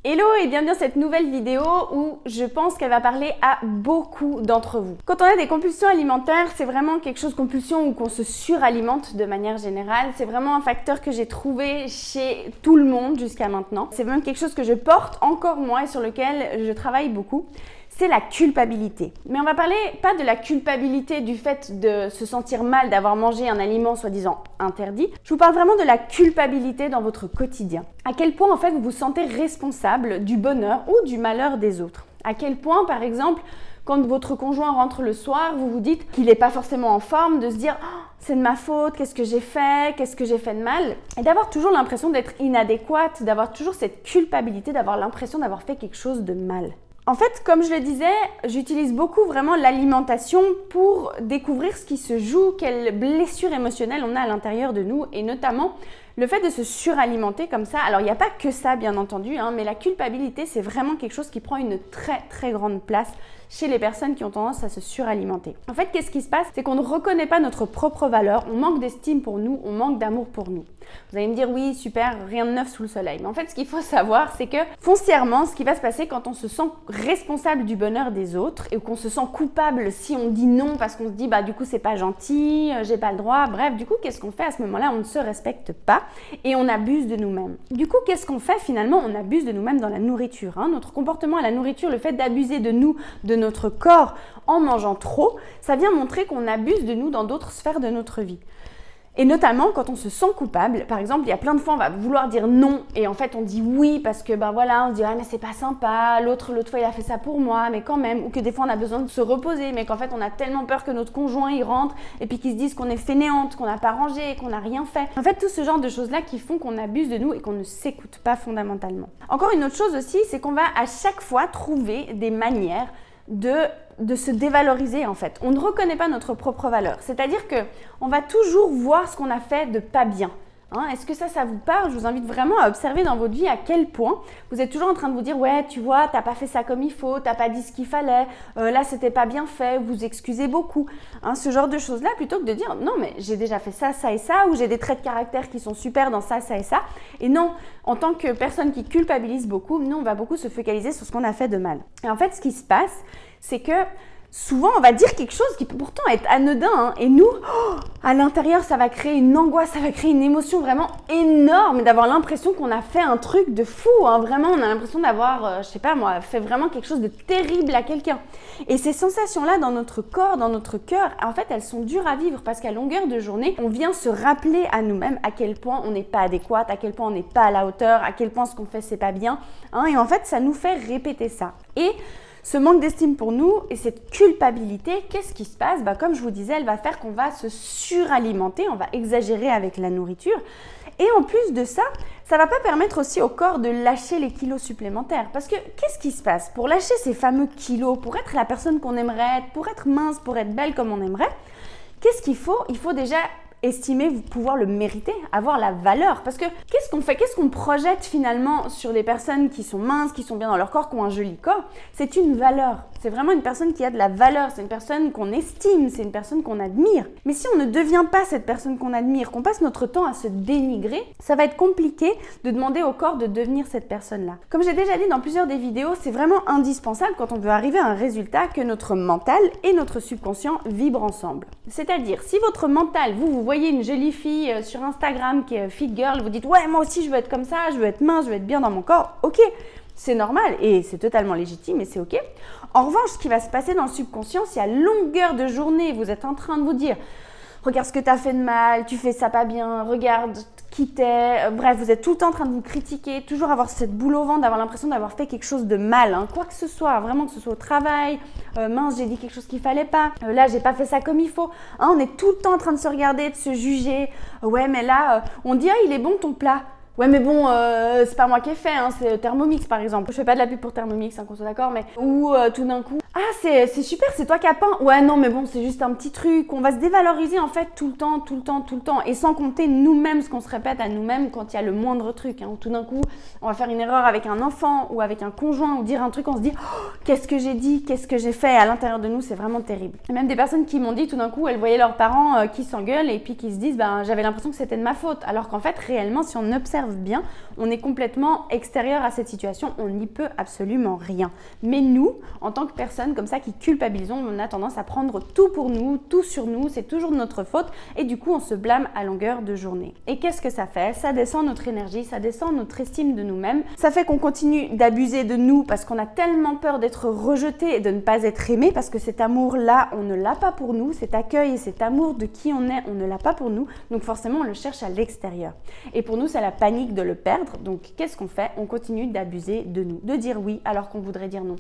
Hello et bienvenue dans cette nouvelle vidéo où je pense qu'elle va parler à beaucoup d'entre vous. Quand on a des compulsions alimentaires, c'est vraiment quelque chose, compulsion ou qu'on se suralimente de manière générale. C'est vraiment un facteur que j'ai trouvé chez tout le monde jusqu'à maintenant. C'est même quelque chose que je porte encore moi et sur lequel je travaille beaucoup. C'est la culpabilité. Mais on va parler pas de la culpabilité du fait de se sentir mal d'avoir mangé un aliment soi-disant interdit. Je vous parle vraiment de la culpabilité dans votre quotidien. À quel point en fait vous vous sentez responsable du bonheur ou du malheur des autres. À quel point par exemple quand votre conjoint rentre le soir, vous vous dites qu'il n'est pas forcément en forme, de se dire oh, c'est de ma faute, qu'est-ce que j'ai fait de mal, et d'avoir toujours l'impression d'être inadéquate, d'avoir toujours cette culpabilité, d'avoir l'impression d'avoir fait quelque chose de mal. En fait, comme je le disais, j'utilise beaucoup vraiment l'alimentation pour découvrir ce qui se joue, quelles blessures émotionnelles on a à l'intérieur de nous et notamment le fait de se suralimenter comme ça. Alors, il n'y a pas que ça, bien entendu, mais la culpabilité, c'est vraiment quelque chose qui prend une très, très grande place chez les personnes qui ont tendance à se suralimenter. En fait, qu'est-ce qui se passe? C'est qu'on ne reconnaît pas notre propre valeur, on manque d'estime pour nous, on manque d'amour pour nous. Vous allez me dire, oui, super, rien de neuf sous le soleil. Mais en fait, ce qu'il faut savoir, c'est que foncièrement, ce qui va se passer quand on se sent responsable du bonheur des autres et qu'on se sent coupable si on dit non parce qu'on se dit, bah du coup, c'est pas gentil, j'ai pas le droit. Bref, du coup, qu'est-ce qu'on fait à ce moment-là? On ne se respecte pas et on abuse de nous-mêmes. Du coup, qu'est-ce qu'on fait finalement? On abuse de nous-mêmes dans la nourriture. Notre comportement à la nourriture, le fait d'abuser de nous, de notre corps en mangeant trop, ça vient montrer qu'on abuse de nous dans d'autres sphères de notre vie. Et notamment quand on se sent coupable, par exemple, il y a plein de fois on va vouloir dire non et en fait on dit oui parce que ben voilà, on se dit ah mais c'est pas sympa, l'autre fois il a fait ça pour moi, mais quand même, ou que des fois on a besoin de se reposer, mais qu'en fait on a tellement peur que notre conjoint il rentre et puis qu'il se dise qu'on est fainéante, qu'on n'a pas rangé, qu'on n'a rien fait. En fait tout ce genre de choses là qui font qu'on abuse de nous et qu'on ne s'écoute pas fondamentalement. Encore une autre chose aussi, c'est qu'on va à chaque fois trouver des manières de se dévaloriser en fait. On ne reconnaît pas notre propre valeur. C'est-à-dire qu'on va toujours voir ce qu'on a fait de pas bien. Est-ce que ça vous parle? Je vous invite vraiment à observer dans votre vie à quel point vous êtes toujours en train de vous dire ouais tu vois t'as pas fait ça comme il faut, t'as pas dit ce qu'il fallait, là c'était pas bien fait, vous excusez beaucoup. Ce genre de choses là plutôt que de dire non mais j'ai déjà fait ça, ça et ça, ou j'ai des traits de caractère qui sont super dans ça, ça et ça. Et non, en tant que personne qui culpabilise beaucoup, nous on va beaucoup se focaliser sur ce qu'on a fait de mal. Et en fait ce qui se passe c'est que souvent, on va dire quelque chose qui peut pourtant être anodin, et nous, à l'intérieur, ça va créer une angoisse, ça va créer une émotion vraiment énorme, d'avoir l'impression qu'on a fait un truc de fou, Vraiment, on a l'impression d'avoir, je sais pas moi, fait vraiment quelque chose de terrible à quelqu'un. Et ces sensations-là dans notre corps, dans notre cœur, en fait, elles sont dures à vivre parce qu'à longueur de journée, on vient se rappeler à nous-mêmes à quel point on n'est pas adéquat, à quel point on n'est pas à la hauteur, à quel point ce qu'on fait, c'est pas bien, et en fait, ça nous fait répéter ça. Et ce manque d'estime pour nous et cette culpabilité, qu'est-ce qui se passe? Comme je vous disais, elle va faire qu'on va se suralimenter, on va exagérer avec la nourriture. Et en plus de ça, ça va pas permettre aussi au corps de lâcher les kilos supplémentaires. Parce que qu'est-ce qui se passe? Pour lâcher ces fameux kilos, pour être la personne qu'on aimerait être, pour être mince, pour être belle comme on aimerait, qu'est-ce qu'il faut? Il faut déjà estimer pouvoir le mériter, avoir la valeur. Parce que qu'est-ce qu'on fait? Qu'est-ce qu'on projette finalement sur des personnes qui sont minces, qui sont bien dans leur corps, qui ont un joli corps? C'est une valeur. C'est vraiment une personne qui a de la valeur. C'est une personne qu'on estime. C'est une personne qu'on admire. Mais si on ne devient pas cette personne qu'on admire, qu'on passe notre temps à se dénigrer, ça va être compliqué de demander au corps de devenir cette personne-là. Comme j'ai déjà dit dans plusieurs des vidéos, c'est vraiment indispensable quand on veut arriver à un résultat que notre mental et notre subconscient vibrent ensemble. C'est-à-dire, si votre mental, vous voyez une jolie fille sur Instagram qui est fit girl, vous dites ouais moi aussi je veux être comme ça, je veux être mince, je veux être bien dans mon corps, ok, c'est normal et c'est totalement légitime et c'est ok. En revanche, ce qui va se passer dans le subconscient, si à longueur de journée vous êtes en train de vous dire regarde ce que tu as fait de mal, tu fais ça pas bien, regarde qui t'es, bref, vous êtes tout le temps en train de vous critiquer, toujours avoir cette boule au ventre, d'avoir l'impression d'avoir fait quelque chose de mal, quoi que ce soit, vraiment que ce soit au travail, mince, j'ai dit quelque chose qu'il fallait pas, là, j'ai pas fait ça comme il faut, on est tout le temps en train de se regarder, de se juger, ouais, mais là, on dit, il est bon ton plat. Ouais mais bon, c'est pas moi qui ai fait, c'est Thermomix par exemple. Je fais pas de la pub pour Thermomix, qu'on soit d'accord, mais ou tout d'un coup, Ah, c'est super, c'est toi qui as peint. Ouais, non, mais bon, c'est juste un petit truc. On va se dévaloriser en fait tout le temps, tout le temps, tout le temps. Et sans compter nous-mêmes ce qu'on se répète à nous-mêmes quand il y a le moindre truc. Hein. Tout d'un coup, on va faire une erreur avec un enfant ou avec un conjoint ou dire un truc, on se dit oh, qu'est-ce que j'ai dit, qu'est-ce que j'ai fait à l'intérieur de nous, c'est vraiment terrible. Et même des personnes qui m'ont dit tout d'un coup, elles voyaient leurs parents qui s'engueulent et puis qui se disent ben, j'avais l'impression que c'était de ma faute. Alors qu'en fait, réellement, si on observe bien, on est complètement extérieur à cette situation, on n'y peut absolument rien. Mais nous, en tant que personnes comme ça qui culpabilisons, on a tendance à prendre tout pour nous, tout sur nous, c'est toujours de notre faute et du coup on se blâme à longueur de journée. Et qu'est-ce que ça fait? Ça descend notre énergie, ça descend notre estime de nous-mêmes, ça fait qu'on continue d'abuser de nous parce qu'on a tellement peur d'être rejeté et de ne pas être aimé parce que cet amour-là, on ne l'a pas pour nous, cet accueil et cet amour de qui on est, on ne l'a pas pour nous, donc forcément on le cherche à l'extérieur. Et pour nous, c'est la panique de le perdre, donc qu'est-ce qu'on fait? On continue d'abuser de nous, de dire oui alors qu'on voudrait dire non,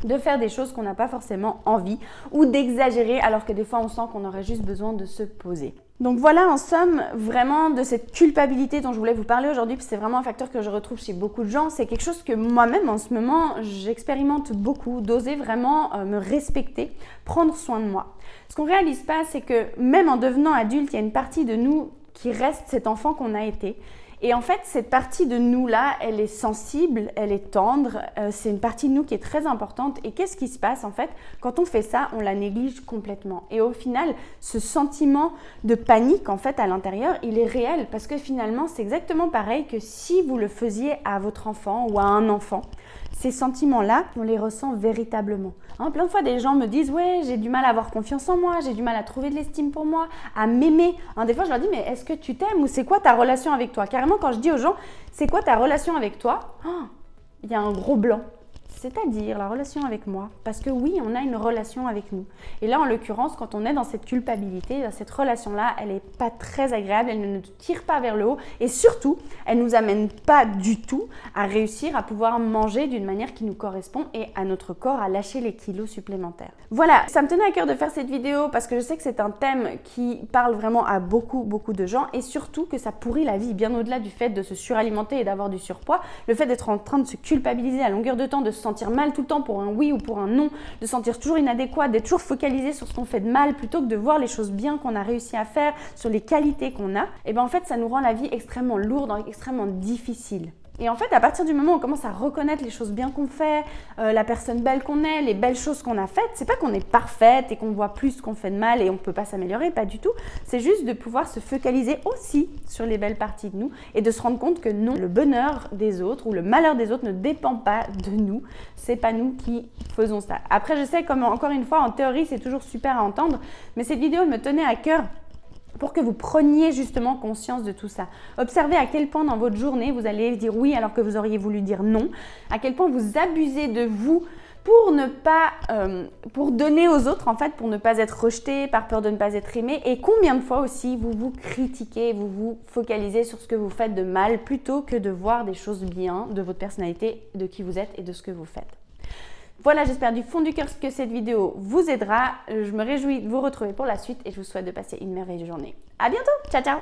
de faire des choses qu'on n'a pas forcément envie ou d'exagérer alors que des fois on sent qu'on aurait juste besoin de se poser. Donc voilà en somme vraiment de cette culpabilité dont je voulais vous parler aujourd'hui, c'est vraiment un facteur que je retrouve chez beaucoup de gens, c'est quelque chose que moi-même en ce moment j'expérimente beaucoup, d'oser vraiment me respecter, prendre soin de moi. Ce qu'on réalise pas, c'est que même en devenant adulte, il y a une partie de nous qui reste cet enfant qu'on a été. Et en fait, cette partie de nous-là, elle est sensible, elle est tendre, c'est une partie de nous qui est très importante. Et qu'est-ce qui se passe en fait? Quand on fait ça, on la néglige complètement. Et au final, ce sentiment de panique en fait à l'intérieur, il est réel parce que finalement, c'est exactement pareil que si vous le faisiez à votre enfant ou à un enfant. Ces sentiments-là, on les ressent véritablement. Hein, plein de fois, des gens me disent « Ouais, j'ai du mal à avoir confiance en moi, j'ai du mal à trouver de l'estime pour moi, à m'aimer. » Des fois, je leur dis « Mais est-ce que tu t'aimes ou c'est quoi ta relation avec toi ?» Carrément, quand je dis aux gens « C'est quoi ta relation avec toi ?» il y a un gros blanc. C'est-à-dire la relation avec moi. Parce que oui, on a une relation avec nous. Et là, en l'occurrence, quand on est dans cette culpabilité, cette relation-là, elle n'est pas très agréable, elle ne nous tire pas vers le haut et surtout, elle ne nous amène pas du tout à réussir à pouvoir manger d'une manière qui nous correspond et à notre corps à lâcher les kilos supplémentaires. Voilà, ça me tenait à cœur de faire cette vidéo parce que je sais que c'est un thème qui parle vraiment à beaucoup de gens et surtout que ça pourrit la vie, bien au-delà du fait de se suralimenter et d'avoir du surpoids, le fait d'être en train de se culpabiliser à longueur de temps, de se sentir mal tout le temps pour un oui ou pour un non, de se sentir toujours inadéquat, d'être toujours focalisé sur ce qu'on fait de mal plutôt que de voir les choses bien qu'on a réussi à faire, sur les qualités qu'on a, et bien en fait ça nous rend la vie extrêmement lourde, extrêmement difficile. Et en fait, à partir du moment où on commence à reconnaître les choses bien qu'on fait, la personne belle qu'on est, les belles choses qu'on a faites, c'est pas qu'on est parfaite et qu'on voit plus ce qu'on fait de mal et on peut pas s'améliorer, pas du tout. C'est juste de pouvoir se focaliser aussi sur les belles parties de nous et de se rendre compte que non, le bonheur des autres ou le malheur des autres ne dépend pas de nous. C'est pas nous qui faisons ça. Après, je sais, comme encore une fois, en théorie, c'est toujours super à entendre, mais cette vidéo me tenait à cœur pour que vous preniez justement conscience de tout ça. Observez à quel point dans votre journée vous allez dire oui alors que vous auriez voulu dire non, à quel point vous abusez de vous pour ne pas, pour donner aux autres en fait, pour ne pas être rejeté, par peur de ne pas être aimé, et combien de fois aussi vous vous critiquez, vous vous focalisez sur ce que vous faites de mal plutôt que de voir des choses bien de votre personnalité, de qui vous êtes et de ce que vous faites. Voilà, j'espère du fond du cœur que cette vidéo vous aidera. Je me réjouis de vous retrouver pour la suite et je vous souhaite de passer une merveilleuse journée. À bientôt, ciao ciao!